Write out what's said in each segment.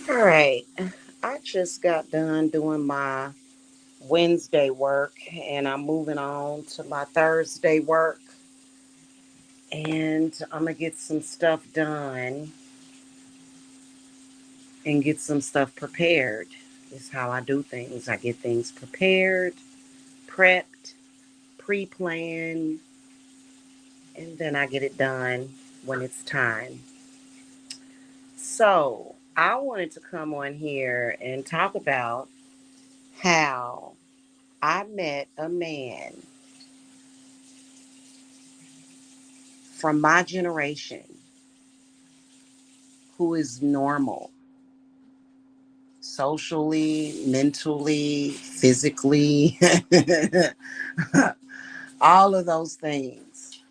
All right. I just got done doing my Wednesday work and I'm moving on to my Thursday work. And I'm going to get some stuff done and get some stuff prepared. Is how I do things. I get things prepared, prepped, pre planned, and then I get it done when it's time. So, I wanted to come on here and talk about how I met a man from my generation who is normal socially, mentally, physically, all of those things.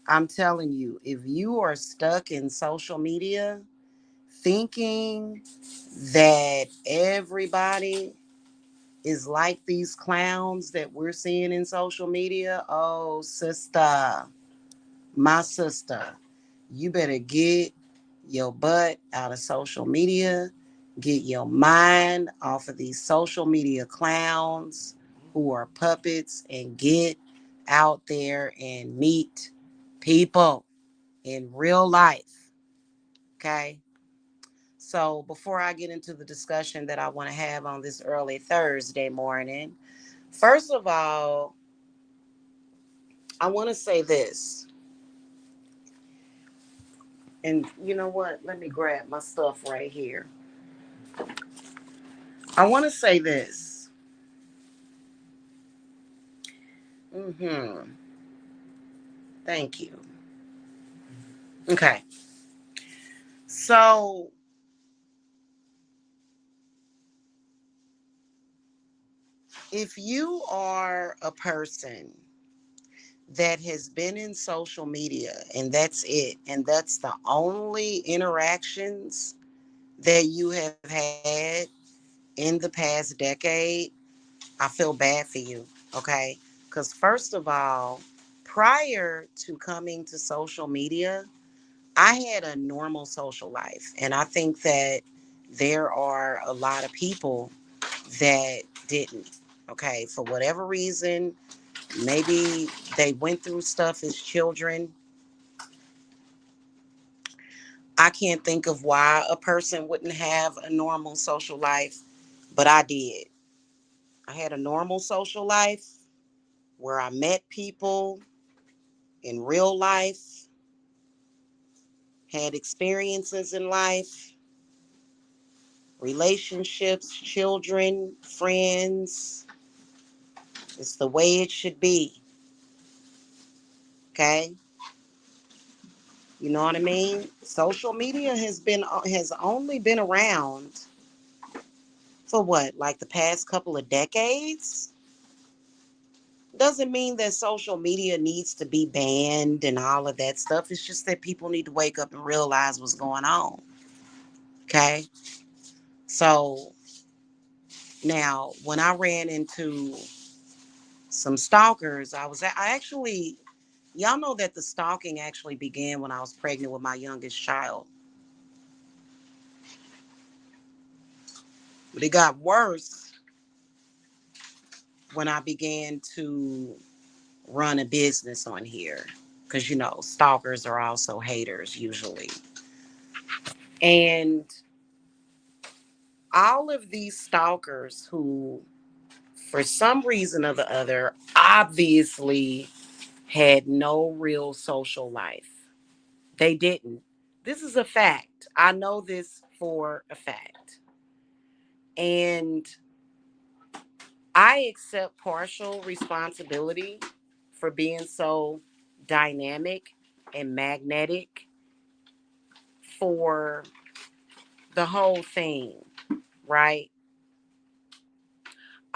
I'm telling you, if you are stuck in social media thinking that everybody is like these clowns that we're seeing in social media, oh, sister, my sister, you better get your butt out of social media, get your mind off of these social media clowns who are puppets, and get out there and meet people in real life. Okay. So before I get into the discussion that I want to have on this early Thursday morning, first of all, I want to say this. And you know what? Let me grab my stuff right here. I want to say this. Mm-hmm. Thank you. Okay. So if you are a person that has been in social media and that's it, and that's the only interactions that you have had in the past decade, I feel bad for you. Okay. Because, first of all, prior to coming to social media, I had a normal social life. And I think that there are a lot of people that didn't. Okay. For whatever reason, maybe they went through stuff as children. I can't think of why a person wouldn't have a normal social life, but I did. I had a normal social life where I met people in real life, had experiences in life, relationships, children, friends. It's the way it should be. Okay? You know what I mean? Social media has only been around for what, like the past couple of decades? Doesn't mean that social media needs to be banned and all of that stuff. It's just that people need to wake up and realize what's going on. Okay? So now, when I ran into some stalkers, I actually, y'all know that the stalking actually began when I was pregnant with my youngest child. But it got worse when I began to run a business on here. Because, stalkers are also haters usually. And all of these stalkers who, for some reason or the other, obviously had no real social life. They didn't. This is a fact. I know this for a fact. And I accept partial responsibility for being so dynamic and magnetic for the whole thing, right?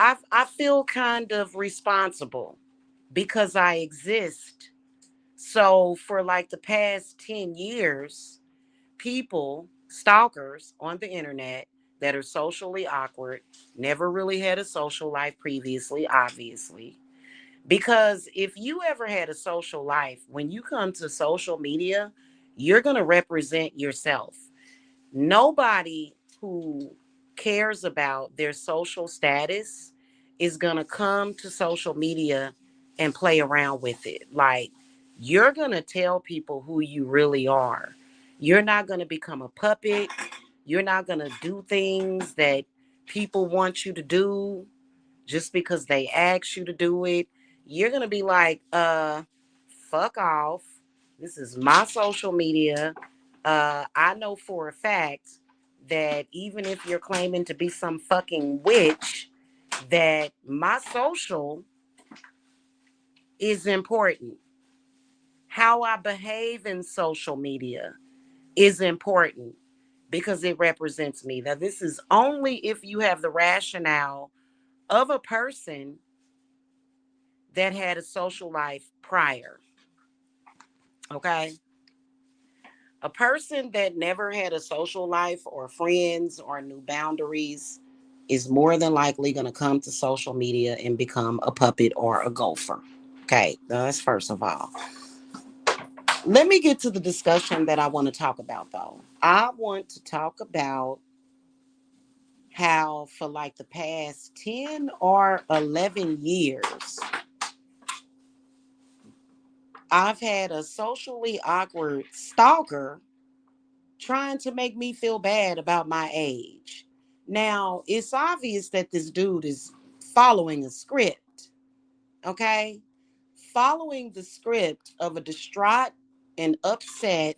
I feel kind of responsible because I exist. So for like the past 10 years, people, stalkers on the internet that are socially awkward, never really had a social life previously, obviously. Because if you ever had a social life, when you come to social media, you're going to represent yourself. Nobody who cares about their social status is going to come to social media and play around with it. Like, you're going to tell people who you really are. You're not going to become a puppet. You're not going to do things that people want you to do just because they ask you to do it. You're going to be like, fuck off. This is my social media. I know for a fact that even if you're claiming to be some fucking witch, that my social is important. How I behave in social media is important because it represents me. Now, this is only if you have the rationale of a person that had a social life prior. Okay. A person that never had a social life or friends or new boundaries is more than likely going to come to social media and become a puppet or a gopher. Okay. That's first of all. Let me get to the discussion that I want to talk about, though. I want to talk about how, for like the past 10 or 11 years, I've had a socially awkward stalker trying to make me feel bad about my age. Now, it's obvious that this dude is following a script, okay? Following the script of a distraught and upset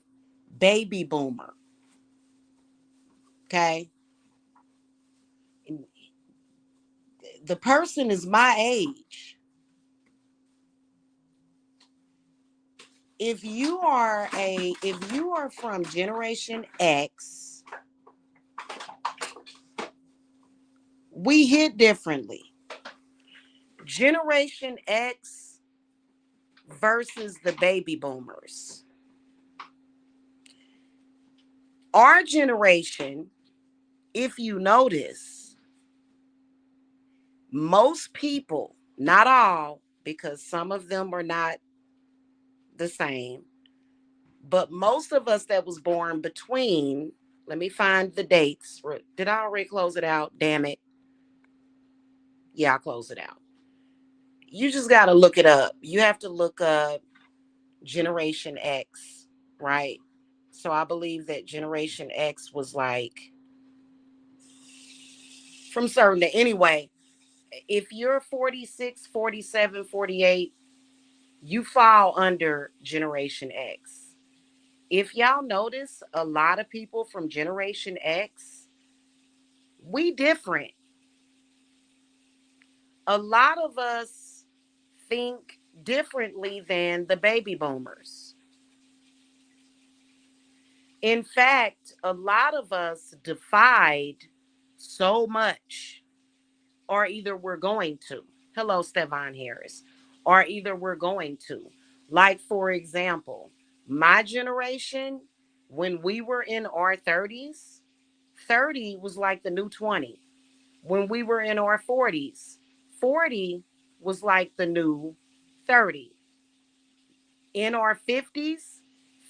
baby boomer, okay? The person is my age. If you are from Generation X, we hit differently. Generation X versus the baby boomers. Our generation, if you notice, most people, not all, because some of them are not the same, but most of us that was born between, let me find the dates. Did I already close it out? Damn it. Yeah, I'll close it out. You just got to look it up. You have to look up Generation X, right? So I believe that Generation X was like from certain, anyway, if you're 46, 47, 48, you fall under Generation X. If y'all notice, a lot of people from Generation X, we different. A lot of us think differently than the baby boomers. In fact, a lot of us defied so much, or either we're going to. Hello, Stevan Harris. Or either we're going to. Like, for example, my generation, when we were in our 30s, 30 was like the new 20. When we were in our 40s, 40 was like the new 30. In our 50s,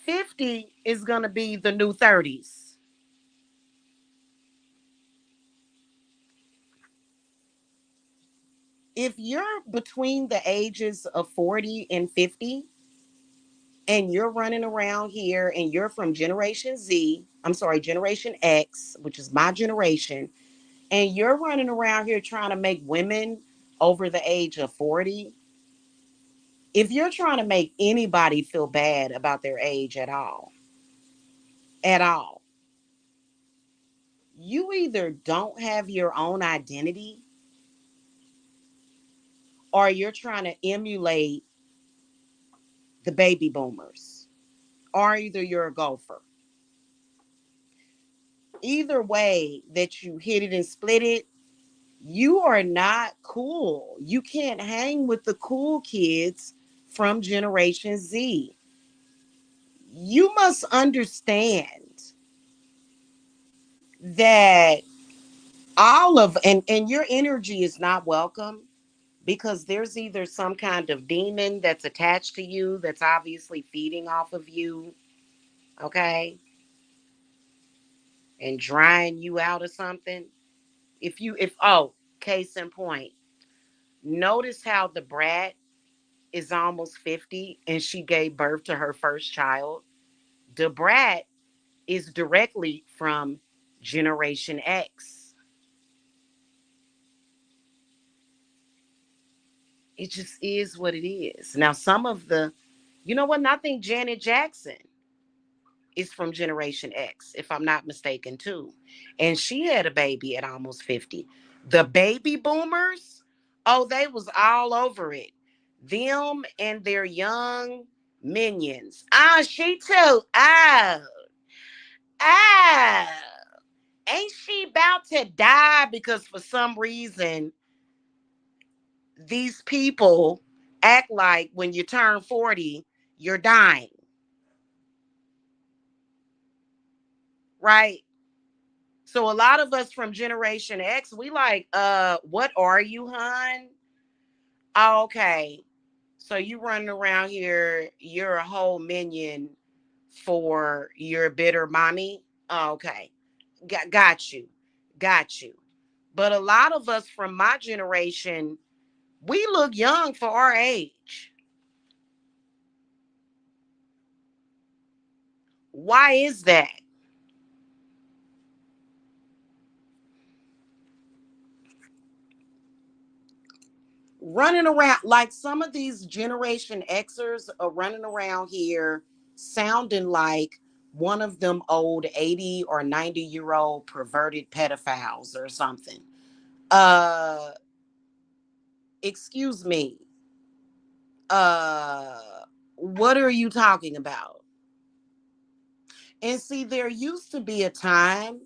50 is going to be the new 30s. If you're between the ages of 40 and 50 and you're running around here and you're from Generation Z, I'm sorry, Generation X, which is my generation, and you're running around here trying to make women over the age of 40, if you're trying to make anybody feel bad about their age at all, you either don't have your own identity or you're trying to emulate the baby boomers, or either you're a gopher. Either way that you hit it and split it, you are not cool. You can't hang with the cool kids from Generation Z. You must understand that and your energy is not welcome because there's either some kind of demon that's attached to you that's obviously feeding off of you, okay? and drying you out or something. If case in point, notice how the brat is almost 50 and she gave birth to her first child. The brat is directly from Generation X. It just is what it is. Now, some of the, you know what? And I think Janet Jackson is from Generation X, if I'm not mistaken, too. And she had a baby at almost 50. The baby boomers, oh, they was all over it. Them and their young minions. Ah, she too. Oh, oh. Ain't she about to die because for some reason these people act like when you turn 40, you're dying, right? So a lot of us from Generation X, we like, what are you, hon? Oh, okay. So you running around here, you're a whole minion for your bitter mommy. Oh, okay. Got you. Got you. But a lot of us from my generation, we look young for our age. Why is that? Running around like some of these Generation Xers are running around here sounding like one of them old 80 or 90-year-old perverted pedophiles or something. Uh Excuse me. Uh what are you talking about? And see, there used to be a time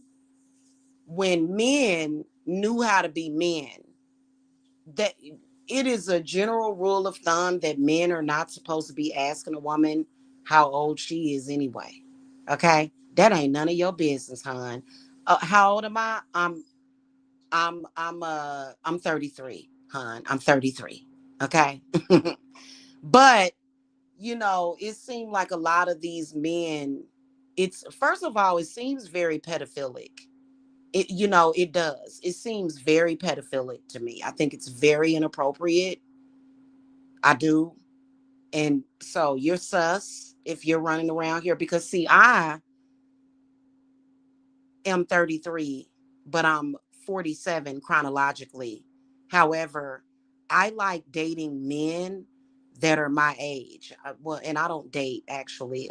when men knew how to be men. That it is a general rule of thumb that men are not supposed to be asking a woman how old she is anyway. Okay, that ain't none of your business, hon. How old am I? I'm 33, hon. I'm 33. Okay. But it seemed like a lot of these men, it's first of all, it seems very pedophilic. It does. It seems very pedophilic to me. I think it's very inappropriate. I do. And so you're sus if you're running around here because see, I am 33, but I'm 47 chronologically. However, I like dating men that are my age. Well, and I don't date actually.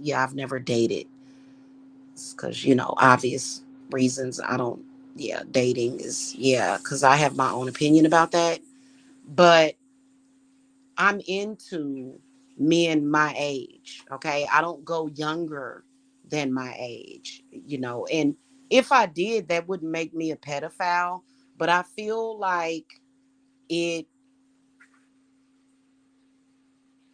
Yeah, I've never dated because, obvious reasons. I don't, yeah, dating is, yeah, because I have my own opinion about that. But I'm into men my age. Okay. I don't go younger than my age. And if I did, that wouldn't make me a pedophile. But I feel like it,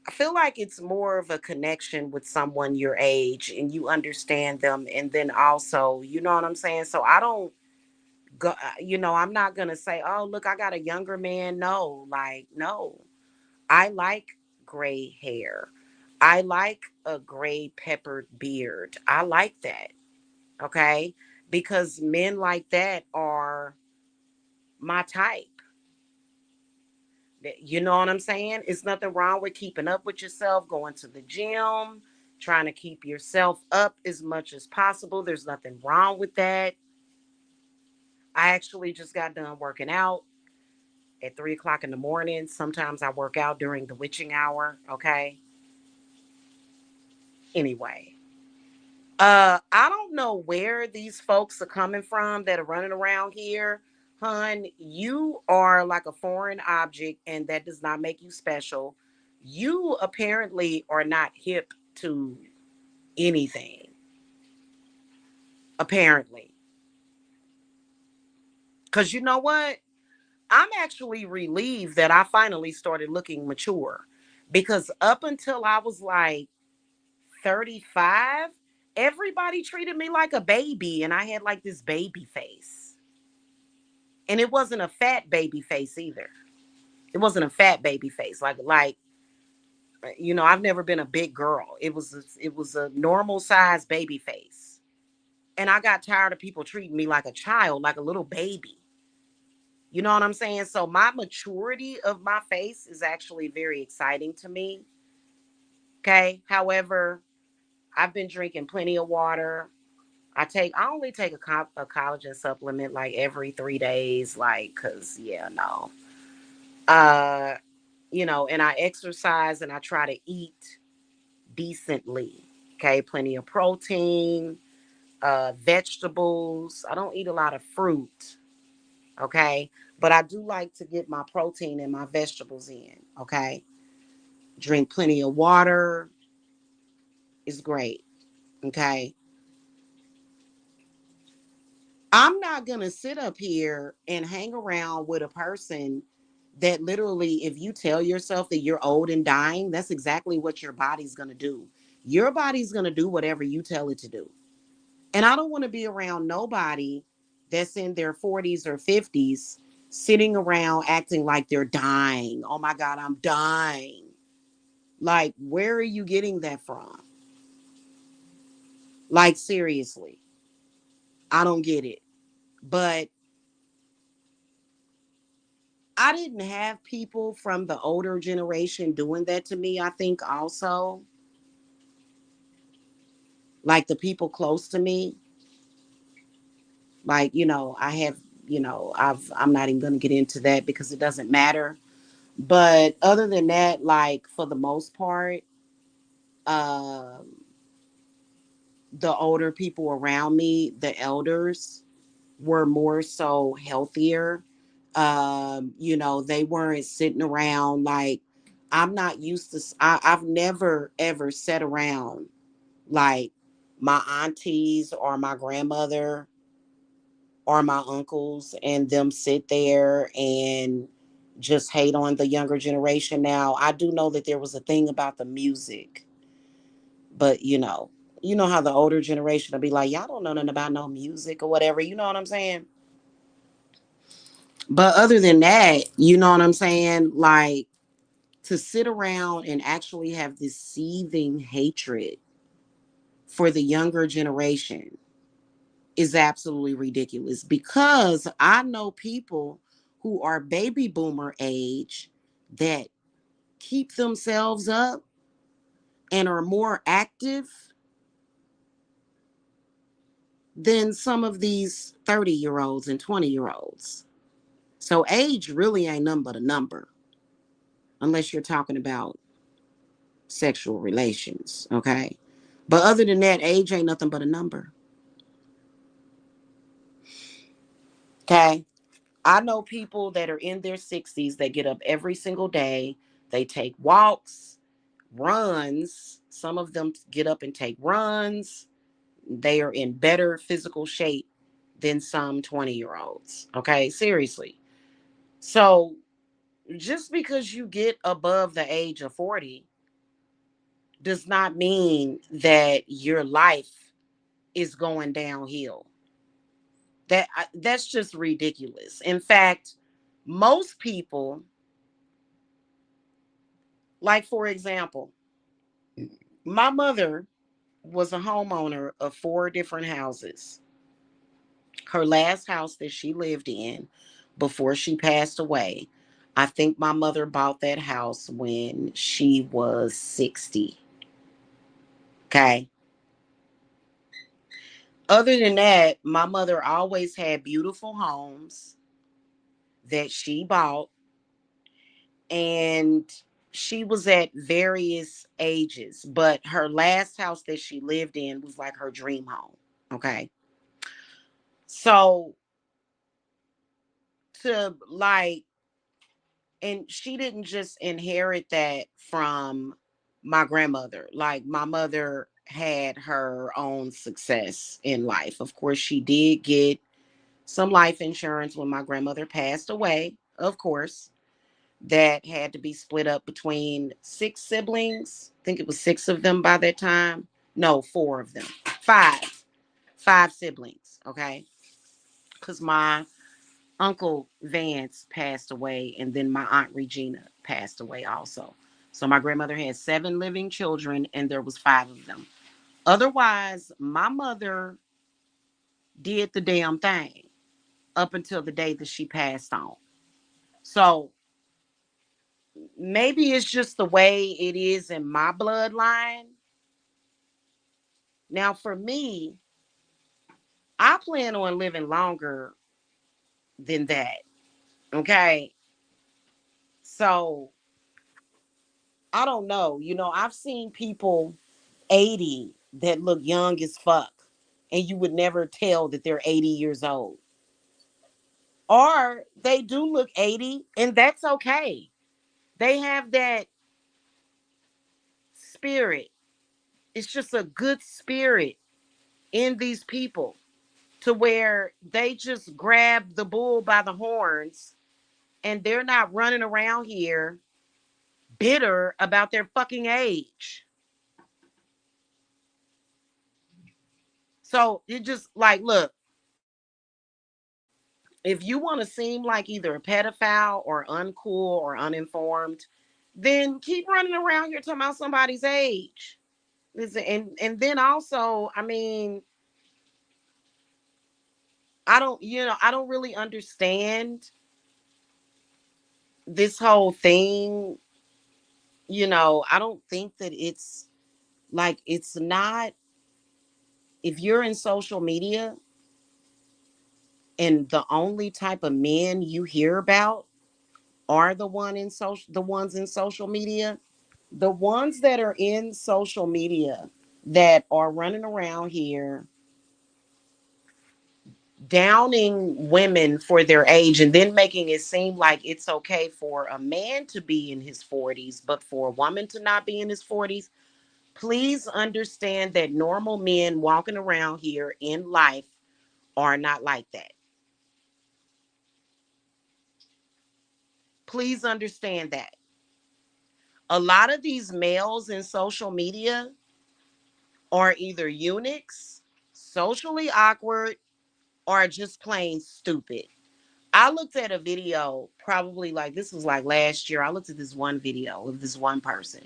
I feel like it's more of a connection with someone your age and you understand them. And then also, you know what I'm saying? So I don't go, I'm not going to say, oh, look, I got a younger man. No, like, no. I like gray hair. I like a gray peppered beard. I like that. Okay. Because men like that are my type. You know what I'm saying? It's nothing wrong with keeping up with yourself, going to the gym, trying to keep yourself up as much as possible. There's nothing wrong with that. I actually just got done working out at 3 o'clock in the morning. Sometimes I work out during the witching hour. Okay. Anyway, I don't know where these folks are coming from that are running around here. Hun, you are like a foreign object, and that does not make you special. You apparently are not hip to anything, apparently. Because you know what? I'm actually relieved that I finally started looking mature. Because up until I was like 35, everybody treated me like a baby, and I had like this baby face. And it wasn't a fat baby face either. It wasn't a fat baby face. I've never been a big girl. It was a normal size baby face. And I got tired of people treating me like a child, like a little baby. You know what I'm saying? So my maturity of my face is actually very exciting to me. Okay. However, I've been drinking plenty of water. I only take a collagen supplement like every 3 days, like, cause yeah, no. Uh, and I exercise and I try to eat decently. Okay, plenty of protein, vegetables. I don't eat a lot of fruit. Okay, but I do like to get my protein and my vegetables in. Okay, drink plenty of water is great. Okay, I'm not going to sit up here and hang around with a person that literally, if you tell yourself that you're old and dying, that's exactly what your body's going to do. Your body's going to do whatever you tell it to do. And I don't want to be around nobody that's in their 40s or 50s sitting around acting like they're dying. Oh my God, I'm dying. Like, where are you getting that from? Like, seriously, I don't get it. But I didn't have people from the older generation doing that to me. I think also, like the people close to me, like, I have, I'm not even going to get into that because it doesn't matter. But other than that, like for the most part, um, the older people around me, the elders, were more so healthier. They weren't sitting around like I'm not used to. I've never ever sat around like my aunties or my grandmother or my uncles and them sit there and just hate on the younger generation. Now, I do know that there was a thing about the music, but you know how the older generation will be like, y'all don't know nothing about no music or whatever. You know what I'm saying? But other than that, you know what I'm saying? Like to sit around and actually have this seething hatred for the younger generation is absolutely ridiculous because I know people who are baby boomer age that keep themselves up and are more active than some of these 30-year-olds and 20-year-olds. So age really ain't nothing but a number unless you're talking about sexual relations, okay? But other than that, age ain't nothing but a number, okay? I know people that are in their 60s that get up every single day. They take walks, runs. Some of them get up and take runs. They are in better physical shape than some 20-year-olds. Okay, seriously. So just because you get above the age of 40 does not mean that your life is going downhill. That's just ridiculous. In fact, most people, like for example, my mother was a homeowner of 4 different houses. Her last house that she lived in before she passed away, I think my mother bought that house when she was 60. Okay. Other than that, my mother always had beautiful homes that she bought, and she was at various ages, but her last house that she lived in was like her dream home. Okay. So to like, and she didn't just inherit that from my grandmother. Like my mother had her own success in life. Of course, she did get some life insurance when my grandmother passed away, of course. That had to be split up between 6 siblings. I think it was 6 of them by that time. No, 4 of them. Five. 5 siblings, okay? Because my Uncle Vance passed away, and then my Aunt Regina passed away also. So my grandmother had 7 living children, and there was 5 of them. Otherwise, my mother did the damn thing up until the day that she passed on. So maybe it's just the way it is in my bloodline. Now, for me, I plan on living longer than that. Okay. So I don't know. I've seen people 80 that look young as fuck, and you would never tell that they're 80 years old. Or they do look 80, and that's okay. They have that spirit. It's just a good spirit in these people to where they just grab the bull by the horns and they're not running around here bitter about their fucking age. So it just like, look, if you want to seem like either a pedophile or uncool or uninformed, then keep running around here talking about somebody's age. Listen, and then also, I mean, I don't really understand this whole thing. I don't think that it's not, if you're in social media and the only type of men you hear about are the ones in social media, the ones that are in social media that are running around here downing women for their age and then making it seem like it's okay for a man to be in his 40s but for a woman to not be in his 40s. Please understand that normal men walking around here in life are not like that. Please understand that. A lot of these males in social media are either eunuchs, socially awkward, or just plain stupid. I looked at a video probably like this was like last year. I looked at this one video of this one person.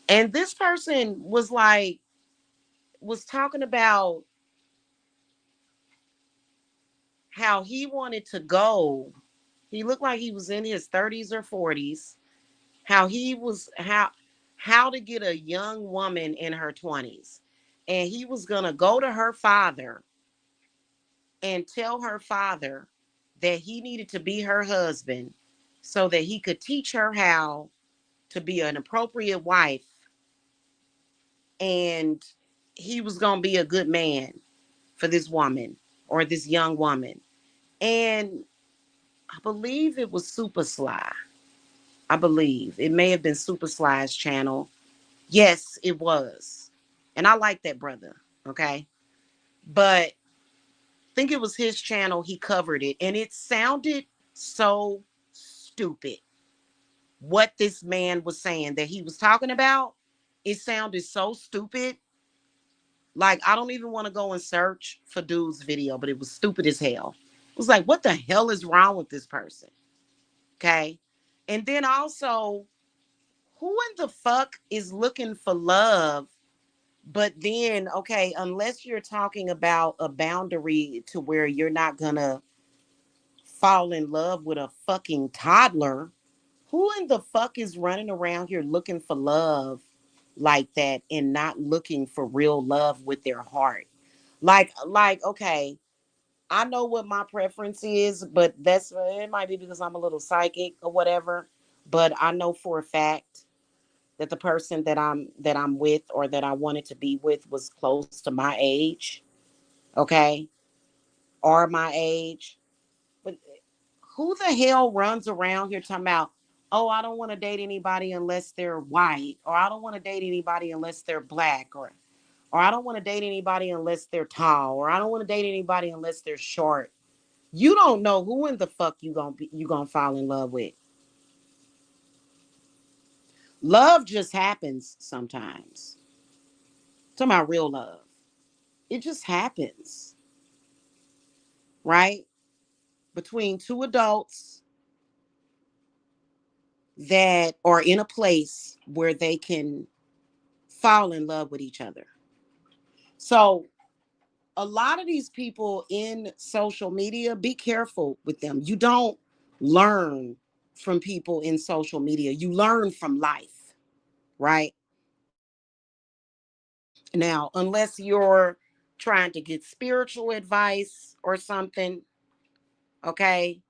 And this person was talking about how he wanted to go. He looked like he was in his 30s or 40s. How to get a young woman in her 20s. And he was going to go to her father and tell her father that he needed to be her husband so that he could teach her how to be an appropriate wife, and he was going to be a good man for this woman or this young woman. And I believe it was Super Sly. I believe it may have been Super Sly's channel. Yes, it was. And I like that brother. Okay. But I think it was his channel. He covered it. And it sounded so stupid. What this man was saying that he was talking about, it sounded so stupid. Like, I don't even want to go and search for dude's video, but it was stupid as hell. It was like, what the hell is wrong with this person? Okay. And then also, who in the fuck is looking for love? But then, okay, unless you're talking about a boundary to where you're not gonna fall in love with a fucking toddler, who in the fuck is running around here looking for love like that and not looking for real love with their heart? Okay, I know what my preference is, but it might be because I'm a little psychic or whatever. But I know for a fact that the person that I'm with or that I wanted to be with was close to my age, okay, or my age. But who the hell runs around here talking about, oh, I don't want to date anybody unless they're white, or I don't want to date anybody unless they're black, or I don't want to date anybody unless they're tall, or I don't want to date anybody unless they're short. You don't know who in the fuck you gonna fall in love with. Love just happens sometimes. Talking about real love. It just happens, right? Between two adults that are in a place where they can fall in love with each other. So A lot of these people in social media, be careful with them. You don't learn from people in social media, you learn from life, right? Now, unless you're trying to get spiritual advice or something, okay,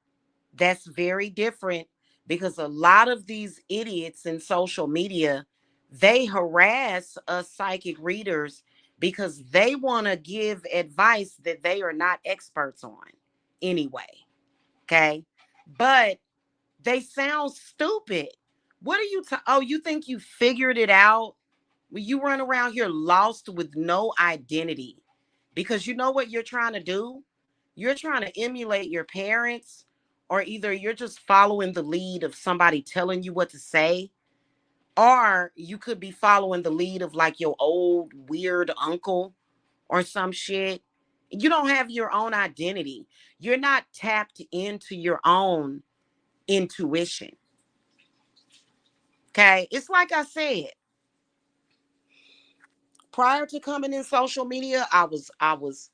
that's very different, because a lot of these idiots in social media, they harass us psychic readers because they want to give advice that they are not experts on anyway, okay? But they sound stupid. What are you oh, you think you figured it out? Well, you run around here lost with no identity, because you know what you're trying to do? You're trying to emulate your parents, or either you're just following the lead of somebody telling you what to say, or you could be following the lead of like your old weird uncle or some shit. You don't have your own identity. You're not tapped into your own intuition. Okay? It's like I said, prior to coming in social media, I was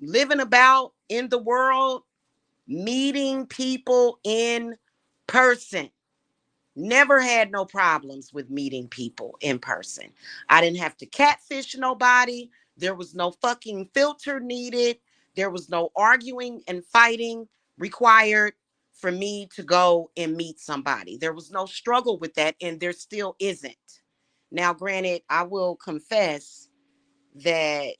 living about in the world, meeting people in person. Never had no problems with meeting people in person. I didn't have to catfish nobody. There was no fucking filter needed. There was no arguing and fighting required for me to go and meet somebody. There was no struggle with that, and there still isn't. Now, granted, I will confess that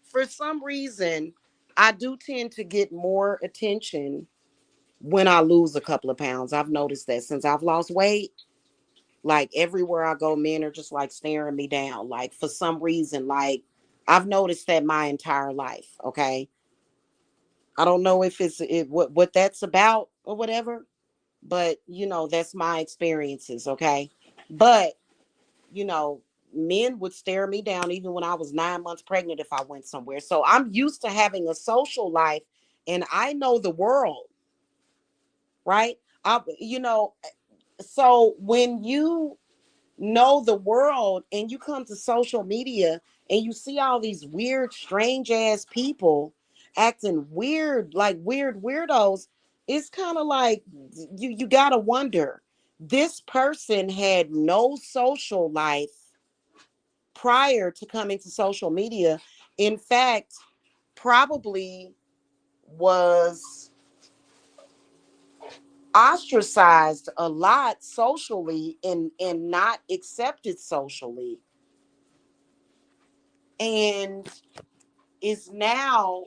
for some reason, I do tend to get more attention when I lose a couple of pounds. I've noticed that since I've lost weight, like everywhere I go, men are just like staring me down. Like for some reason, like I've noticed that my entire life. Okay. I don't know if what that's about or whatever, but that's my experiences. Okay. But you know, men would stare me down even when I was 9 months pregnant if I went somewhere. So I'm used to having a social life, and I know the world, right? So when you know the world and you come to social media and you see all these weird, strange ass people acting weird, like weird weirdos, it's kind of like you gotta wonder. This person had no social life prior to coming to social media. In fact, probably was ostracized a lot socially and not accepted socially, and is now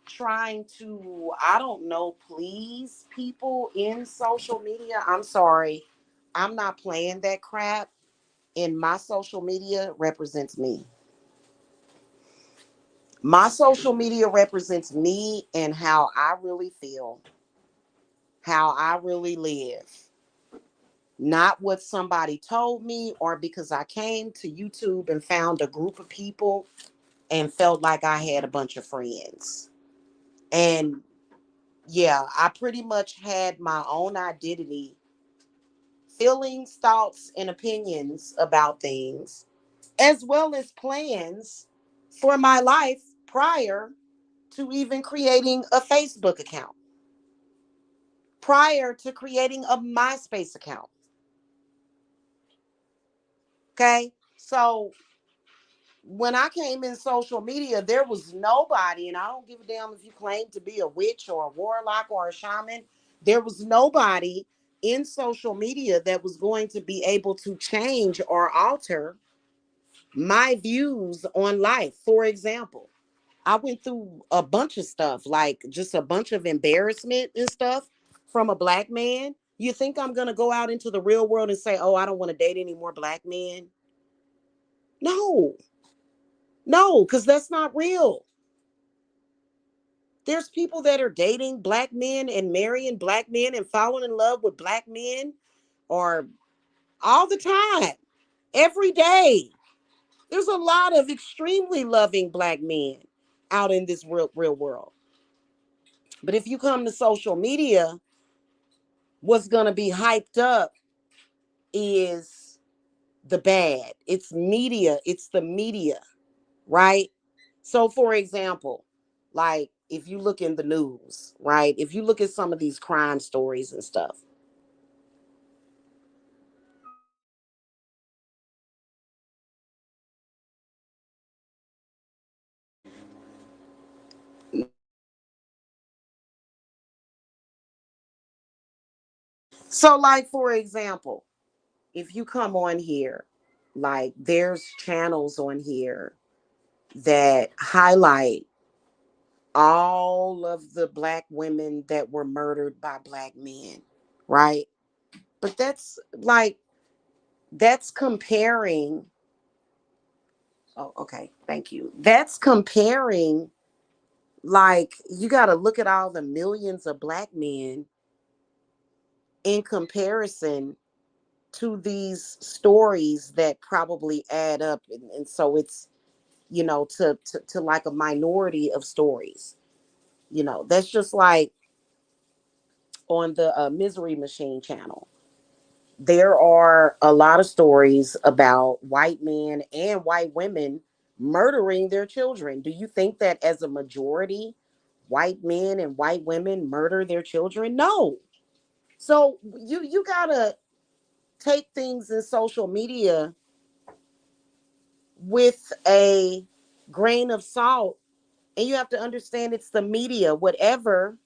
trying to, I don't know, please people in social media. I'm sorry, I'm not playing that crap, and my social media represents me. My social media represents me and how I really feel, how I really live. Not what somebody told me, or because I came to YouTube and found a group of people and felt like I had a bunch of friends. And yeah, I pretty much had my own identity, feelings, thoughts, and opinions about things, as well as plans for my life prior to even creating a Facebook account, prior to creating a MySpace account. Okay. So when I came in social media, there was nobody, and I don't give a damn if you claim to be a witch or a warlock or a shaman, there was nobody in social media that was going to be able to change or alter my views on life. For example, I went through a bunch of stuff, like just a bunch of embarrassment and stuff from a black man. You think I'm going to go out into the real world and say, oh, I don't want to date any more black men? No, no, because that's not real. There's people that are dating black men and marrying black men and falling in love with black men, or all the time, every day. There's a lot of extremely loving black men out in this real world. But if you come to social media, what's going to be hyped up is the bad. It's media. It's the media, right? So, for example, like if you look in the news, right? If you look at some of these crime stories and stuff, so like for example, if you come on here, like there's channels on here that highlight all of the black women that were murdered by black men, right? But that's like, that's comparing. Oh, okay. Thank you. That's comparing, like, you got to look at all the millions of black men in comparison to these stories that probably add up. And so it's, to like a minority of stories. That's just like on the Misery Machine channel. There are a lot of stories about white men and white women murdering their children. Do you think that as a majority, white men and white women murder their children? No. So you gotta take things in social media with a grain of salt, and you have to understand it's the media. Whatever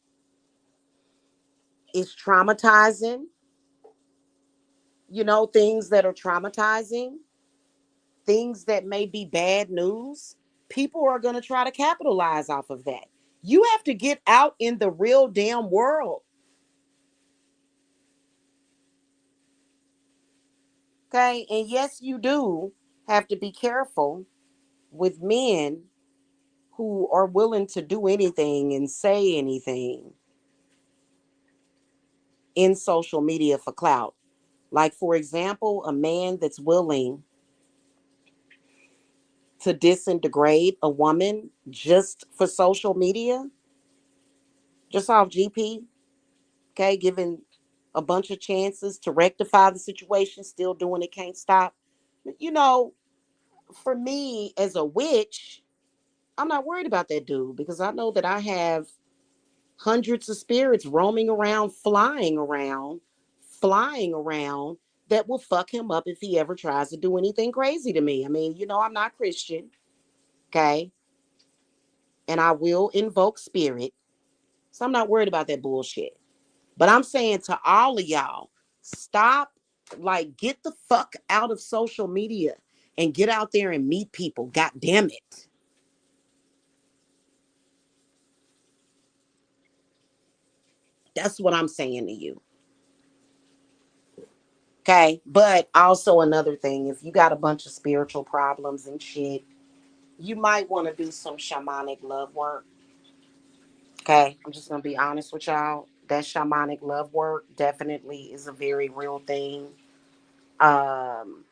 is traumatizing, things that are traumatizing, things that may be bad news, people are going to try to capitalize off of that. You have to get out in the real damn world. Okay. And yes, you do have to be careful with men who are willing to do anything and say anything in social media for clout. Like, for example, a man that's willing to disintegrate a woman just for social media, just off GP, okay, giving a bunch of chances to rectify the situation, still doing it, can't stop. You know, for me as a witch, I'm not worried about that dude because I know that I have hundreds of spirits roaming around, flying around that will fuck him up if he ever tries to do anything crazy to me. I mean, I'm not Christian, okay? And I will invoke spirit. So I'm not worried about that bullshit. But I'm saying to all of y'all, stop, like, get the fuck out of social media and get out there and meet people. God damn it. That's what I'm saying to you. Okay. But also another thing, if you got a bunch of spiritual problems and shit, you might want to do some shamanic love work. Okay. I'm just going to be honest with y'all. That shamanic love work definitely is a very real thing. Um,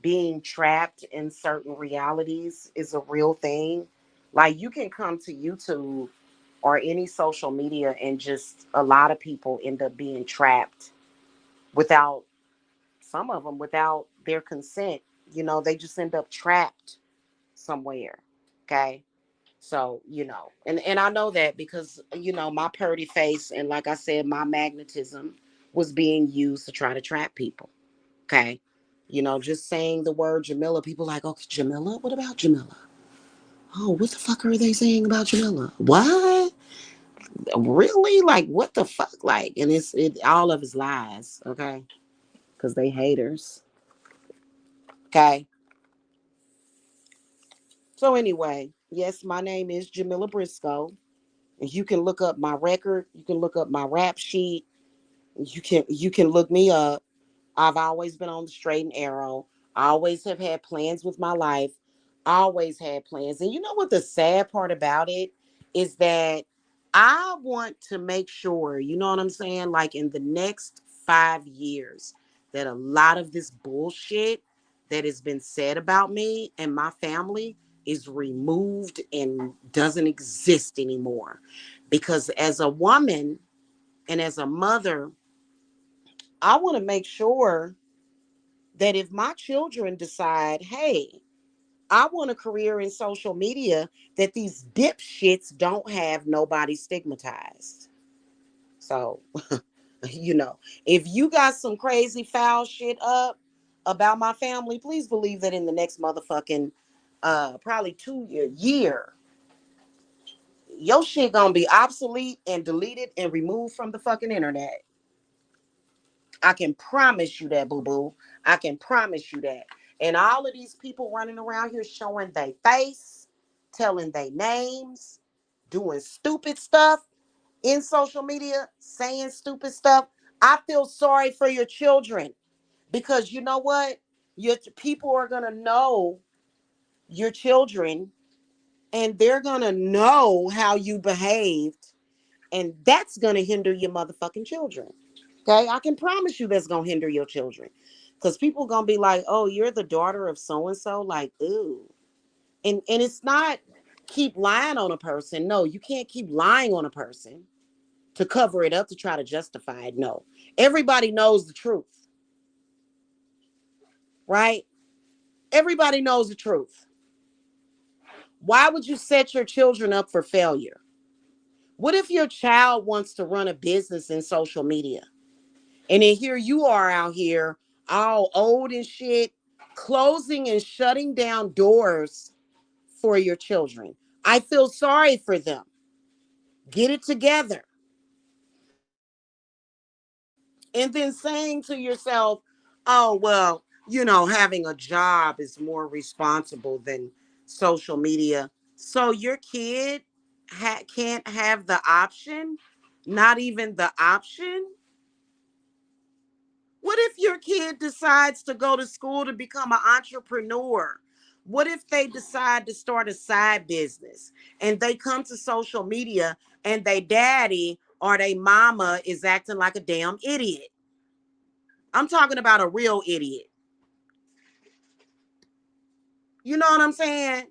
Being trapped in certain realities is a real thing. Like, you can come to YouTube or any social media and just a lot of people end up being trapped without, some of them without their consent. They just end up trapped somewhere. Okay. So, and I know that because, my purty face and, like I said, my magnetism was being used to try to trap people. Okay. Just saying the word Jamila, people like, okay, Jamila? What about Jamila? Oh, what the fuck are they saying about Jamila? What? Really? Like, what the fuck? Like, and it all of his lies, okay? Because they haters. Okay. So anyway, yes, my name is Jamila Briscoe. And you can look up my record, you can look up my rap sheet, you can look me up. I've always been on the straight and arrow. I always have had plans with my life. Always had plans. And you know what the sad part about it is that I want to make sure, you know what I'm saying? Like in the next 5 years, that a lot of this bullshit that has been said about me and my family is removed and doesn't exist anymore. Because as a woman and as a mother, I want to make sure that if my children decide, hey, I want a career in social media that these dipshits don't have nobody stigmatized. So, if you got some crazy foul shit up about my family, please believe that in the next motherfucking probably 2 year, your shit gonna be obsolete and deleted and removed from the fucking internet. I can promise you that, boo boo. I can promise you that. And all of these people running around here showing their face, telling their names, doing stupid stuff in social media, saying stupid stuff. I feel sorry for your children because you know what? Your people are gonna know your children and they're gonna know how you behaved, and that's gonna hinder your motherfucking children. Okay, I can promise you that's gonna hinder your children, because people gonna be like, "Oh, you're the daughter of so and so," like, ooh, and it's not keep lying on a person. No, you can't keep lying on a person to cover it up to try to justify it. No, everybody knows the truth, right? Everybody knows the truth. Why would you set your children up for failure? What if your child wants to run a business in social media? And then here you are out here, all old and shit, closing and shutting down doors for your children. I feel sorry for them. Get it together. And then saying to yourself, oh, well, having a job is more responsible than social media. So your kid can't have the option, not even the option. What if your kid decides to go to school to become an entrepreneur? What if they decide to start a side business and they come to social media and they daddy or they mama is acting like a damn idiot? I'm talking about a real idiot. You know what I'm saying?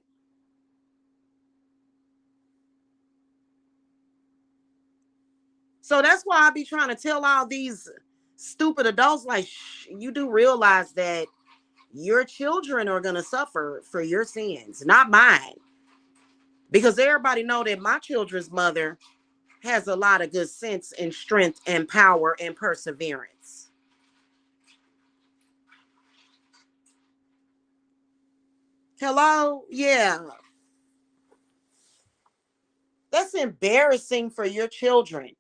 So that's why I be trying to tell all these stupid adults, like, you do realize that your children are going to suffer for your sins, not mine. Because everybody know that my children's mother has a lot of good sense and strength and power and perseverance. Hello? Yeah. That's embarrassing for your children.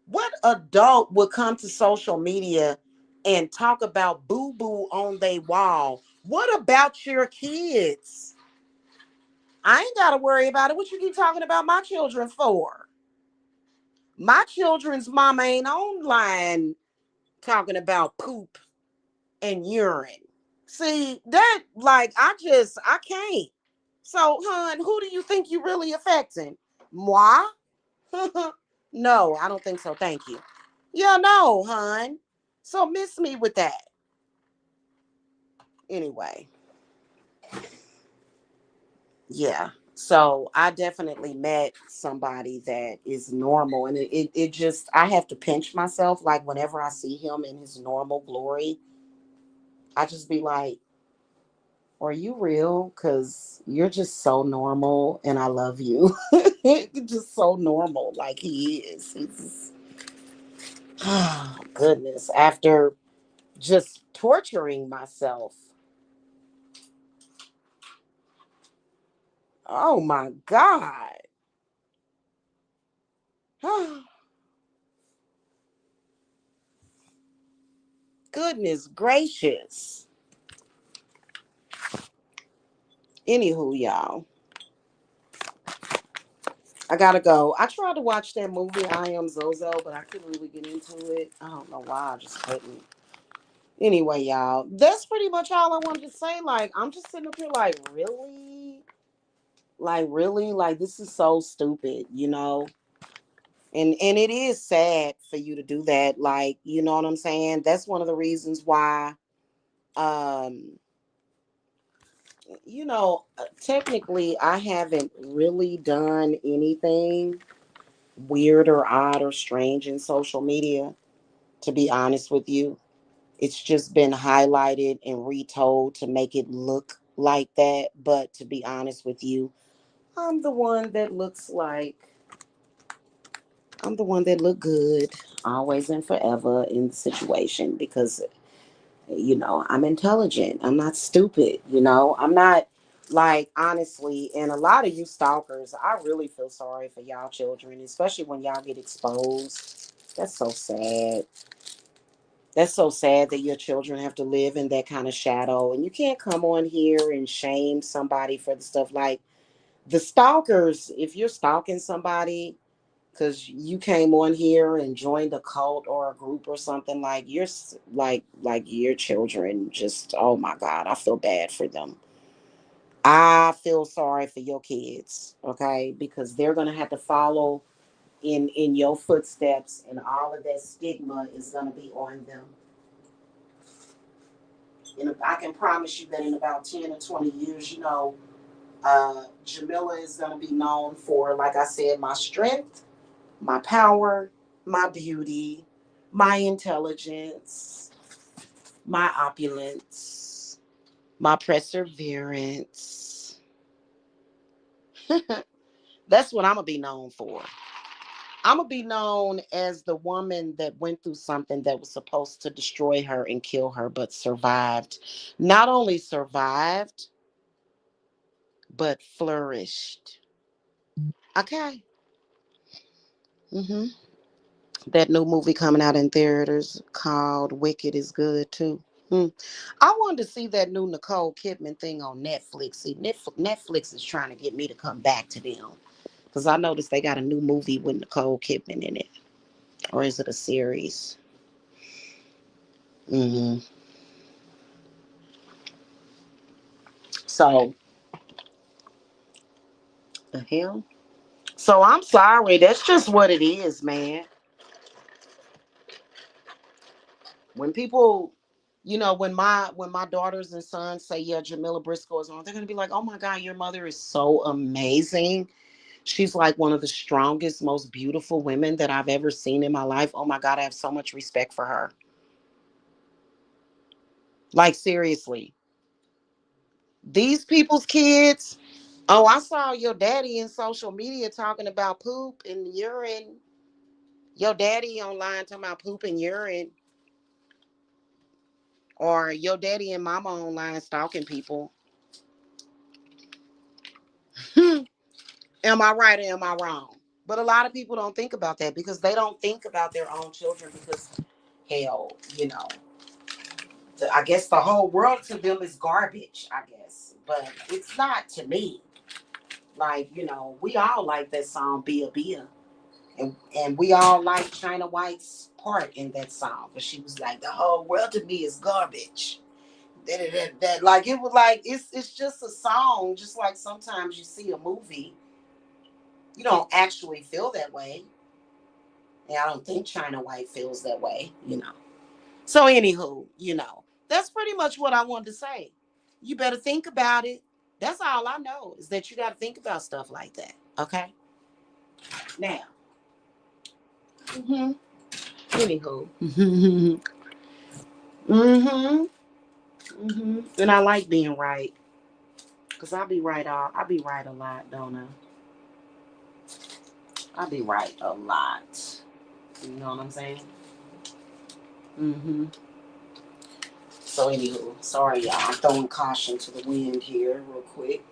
What adult would come to social media and talk about boo boo on their wall? What about your kids? I ain't got to worry about it. What you keep talking about my children for? My children's mama ain't online talking about poop and urine. See, that, like, I can't. So, hun, who do you think you really affecting? Moi? No, I don't think so. Thank you. Yeah, no, hun. So miss me with that. Anyway, yeah. So I definitely met somebody that is normal. And it just, I have to pinch myself. Like, whenever I see him in his normal glory, I just be like, are you real? Because you're just so normal and I love you. Just so normal like he is. He's just, oh, goodness. After just torturing myself. Oh my God. Goodness gracious. Anywho, y'all, I gotta go. I tried to watch that movie, I Am Zozo, but I couldn't really get into it. I don't know why. I just couldn't. Anyway, y'all, that's pretty much all I wanted to say. Like, I'm just sitting up here like, really? Like, really? Like, this is so stupid, you know? And it is sad for you to do that. Like, you know what I'm saying? That's one of the reasons why, um, technically I haven't really done anything weird or odd or strange in social media, to be honest with you. It's just been highlighted and retold to make it look like that. But to be honest with you, I'm the one that looks like I'm the one that look good always and forever in the situation because I'm intelligent. I'm not stupid. I'm not like honestly, and a lot of you stalkers, I really feel sorry for y'all children, especially when y'all get exposed. That's so sad. That's so sad that your children have to live in that kind of shadow. And you can't come on here and shame somebody for the stuff like the stalkers. If you're stalking somebody because you came on here and joined a cult or a group or something, like you're like your children just, oh my God, I feel bad for them. I feel sorry for your kids, okay? Because they're gonna have to follow in your footsteps, and all of that stigma is gonna be on them. And I can promise you that in about 10 or 20 years, Jamila is going to be known for, like I said, my strength, my power, my beauty, my intelligence, my opulence, my perseverance. That's what I'm going to be known for. I'm going to be known as the woman that went through something that was supposed to destroy her and kill her, but survived. Not only survived, but flourished. Okay. That new movie coming out in theaters called Wicked is good too. Hmm. I wanted to see that new Nicole Kidman thing on Netflix. See, Netflix is trying to get me to come back to them because I noticed they got a new movie with Nicole Kidman in it, or is it a series? hmm So the hell. So I'm sorry. That's just what it is, man. When people, when my daughters and sons say, "Yeah, Jamila Briscoe is on," they're gonna be like, "Oh my God, your mother is so amazing. She's like one of the strongest, most beautiful women that I've ever seen in my life. Oh my God, I have so much respect for her." Like seriously, these people's kids. Oh, I saw your daddy in social media talking about poop and urine. Your daddy online talking about poop and urine, or your daddy and mama online stalking people. Am I right or am I wrong? But a lot of people don't think about that because they don't think about their own children because, hell, I guess the whole world to them is garbage, I guess. But it's not to me. Like, we all like that song, Bia Bia. And we all like China White's part in that song. But she was like, the whole world to me is garbage. That. Like, it was like, it's just a song. Just like sometimes you see a movie, you don't actually feel that way. And I don't think China White feels that way. So, anywho, that's pretty much what I wanted to say. You better think about it. That's all I know is that you got to think about stuff like that. Okay. Now, mm-hmm. Anywho, mm-hmm. Mm-hmm. And I like being right because I be right. I be right a lot, don't I? I be right a lot. You know what I'm saying? Mm-hmm. So, anywho, sorry, y'all. I'm throwing caution to the wind here, real quick.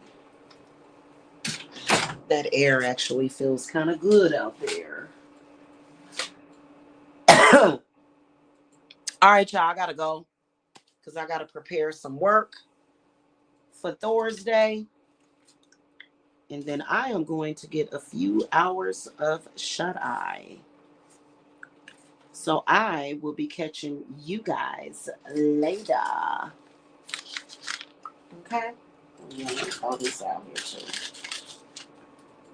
That air actually feels kind of good out there. All right, y'all. I gotta go because I gotta prepare some work for Thursday, and then I am going to get a few hours of shut eye. So I will be catching you guys later. Okay. Yeah, let me throw this out here too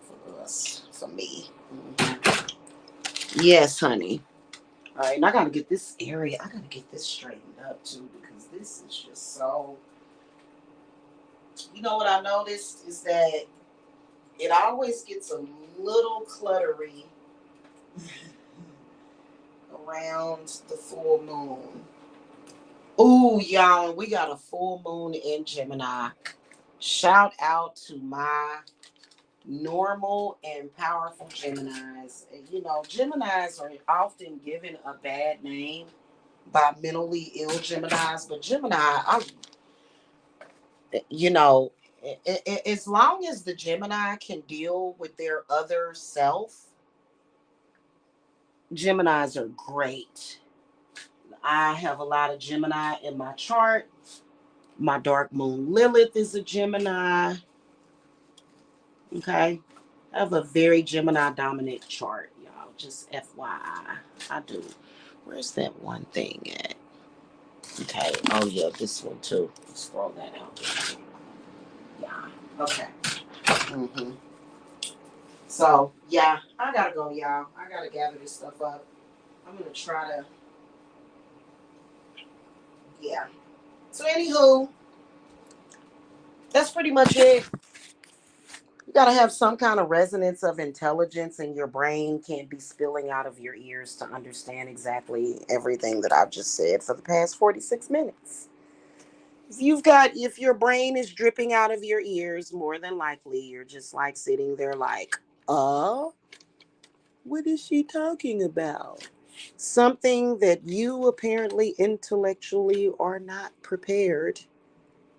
for us, for me. Mhm. Yes, honey. All right, and I gotta get this area. I gotta get this straightened up too because this is just so. You know what I noticed is that it always gets a little cluttery around the full moon. Ooh, y'all, we got a full moon in Gemini. Shout out to my normal and powerful Geminis. You know, Geminis are often given a bad name by mentally ill Geminis, but Gemini, you know, as long as the Gemini can deal with their other self, Geminis are great. I have a lot of Gemini in my chart. My dark moon Lilith is a Gemini. Okay. I have a very Gemini dominant chart, y'all. Just FYI. I do. Where's that one thing at? Okay. Oh, yeah, this one too. Let's throw that out there. Yeah. Okay. Mm-hmm. So, yeah, I gotta go, y'all. I gotta gather this stuff up. I'm gonna try to, yeah. So, anywho, that's pretty much it. You got to have some kind of resonance of intelligence, and your brain can't be spilling out of your ears to understand exactly everything that I've just said for the past 46 minutes. If your brain is dripping out of your ears, more than likely you're just like sitting there like, what is she talking about? Something that you apparently intellectually are not prepared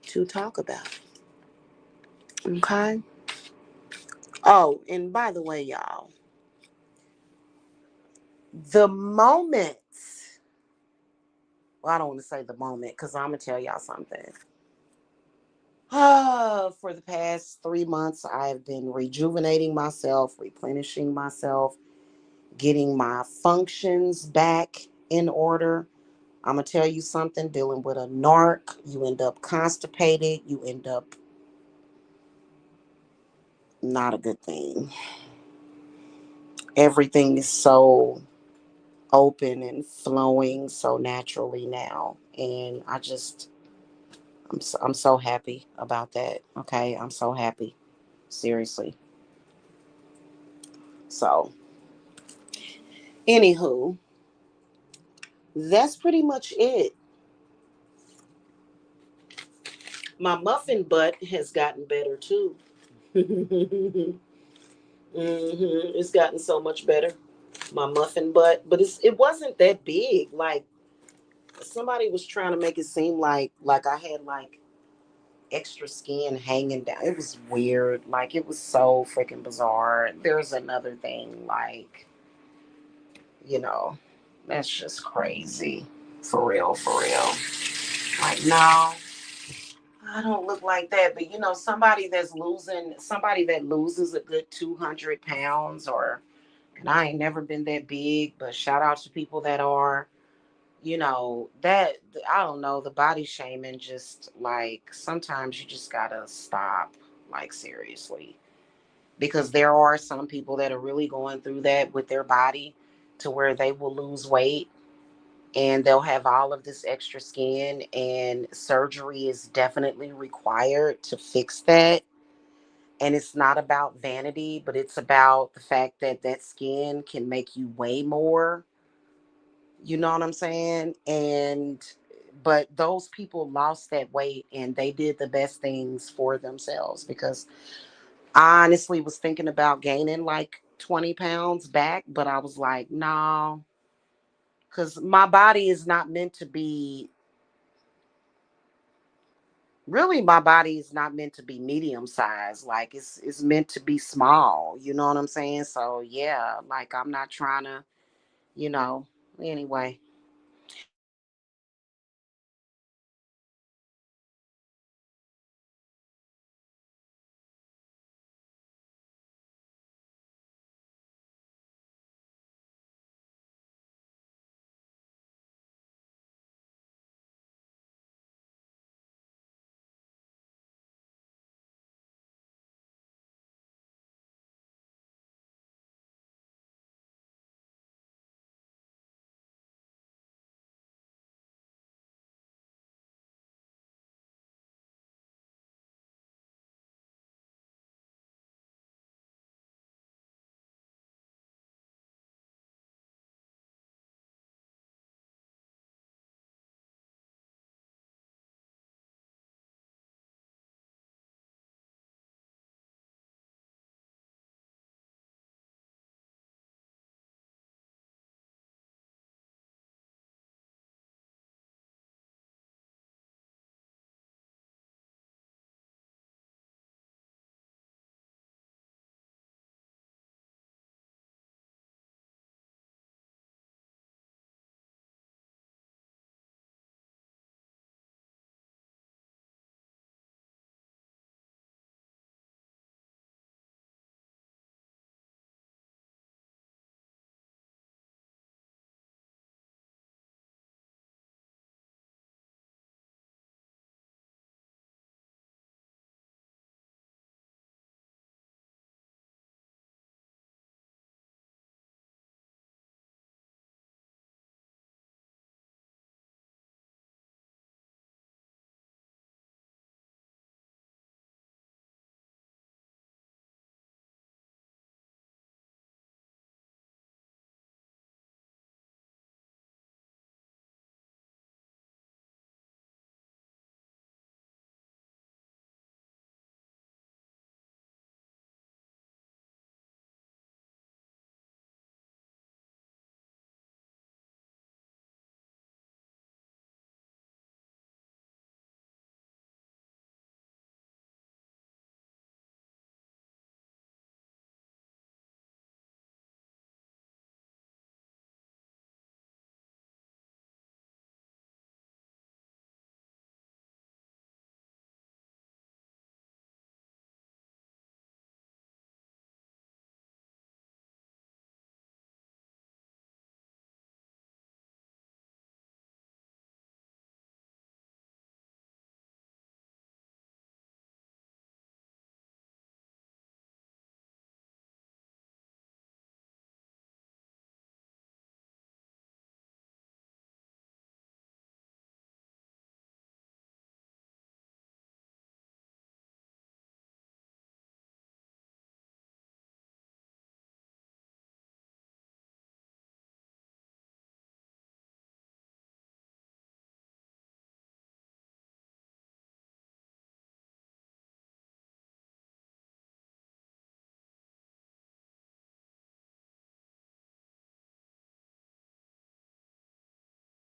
to talk about. Okay? Oh, and by the way, y'all, the moment, well, I don't want to say the moment because I'm going to tell y'all something. For the past 3 months, I've been rejuvenating myself, replenishing myself, getting my functions back in order. I'm going to tell you something, dealing with a narc, you end up constipated, you end up not a good thing. Everything is so open and flowing so naturally now. And I'm so happy about that. Okay, I'm so happy. Seriously. So, anywho, that's pretty much it. My muffin butt has gotten better too. It's gotten so much better. My muffin butt, but it wasn't that big. Like somebody was trying to make it seem like I had like extra skin hanging down. It was weird. Like it was so freaking bizarre. There's another thing like, you know, that's just crazy. For real, for real. Like, no, I don't look like that. But you know, somebody that loses a good 200 pounds, and I ain't never been that big, but shout out to people that are, you know, that, I don't know, the body shaming, just like, sometimes you just gotta stop, like, seriously. Because there are some people that are really going through that with their body to where they will lose weight and they'll have all of this extra skin, and surgery is definitely required to fix that. And it's not about vanity, but it's about the fact that that skin can make you weigh more. You know what I'm saying? But those people lost that weight and they did the best things for themselves, because I honestly was thinking about gaining like 20 pounds back, but I was like, no, because my body is not meant to be, really, my body is not meant to be medium size. Like it's meant to be small. You know what I'm saying? So yeah, like I'm not trying to, you know, anyway.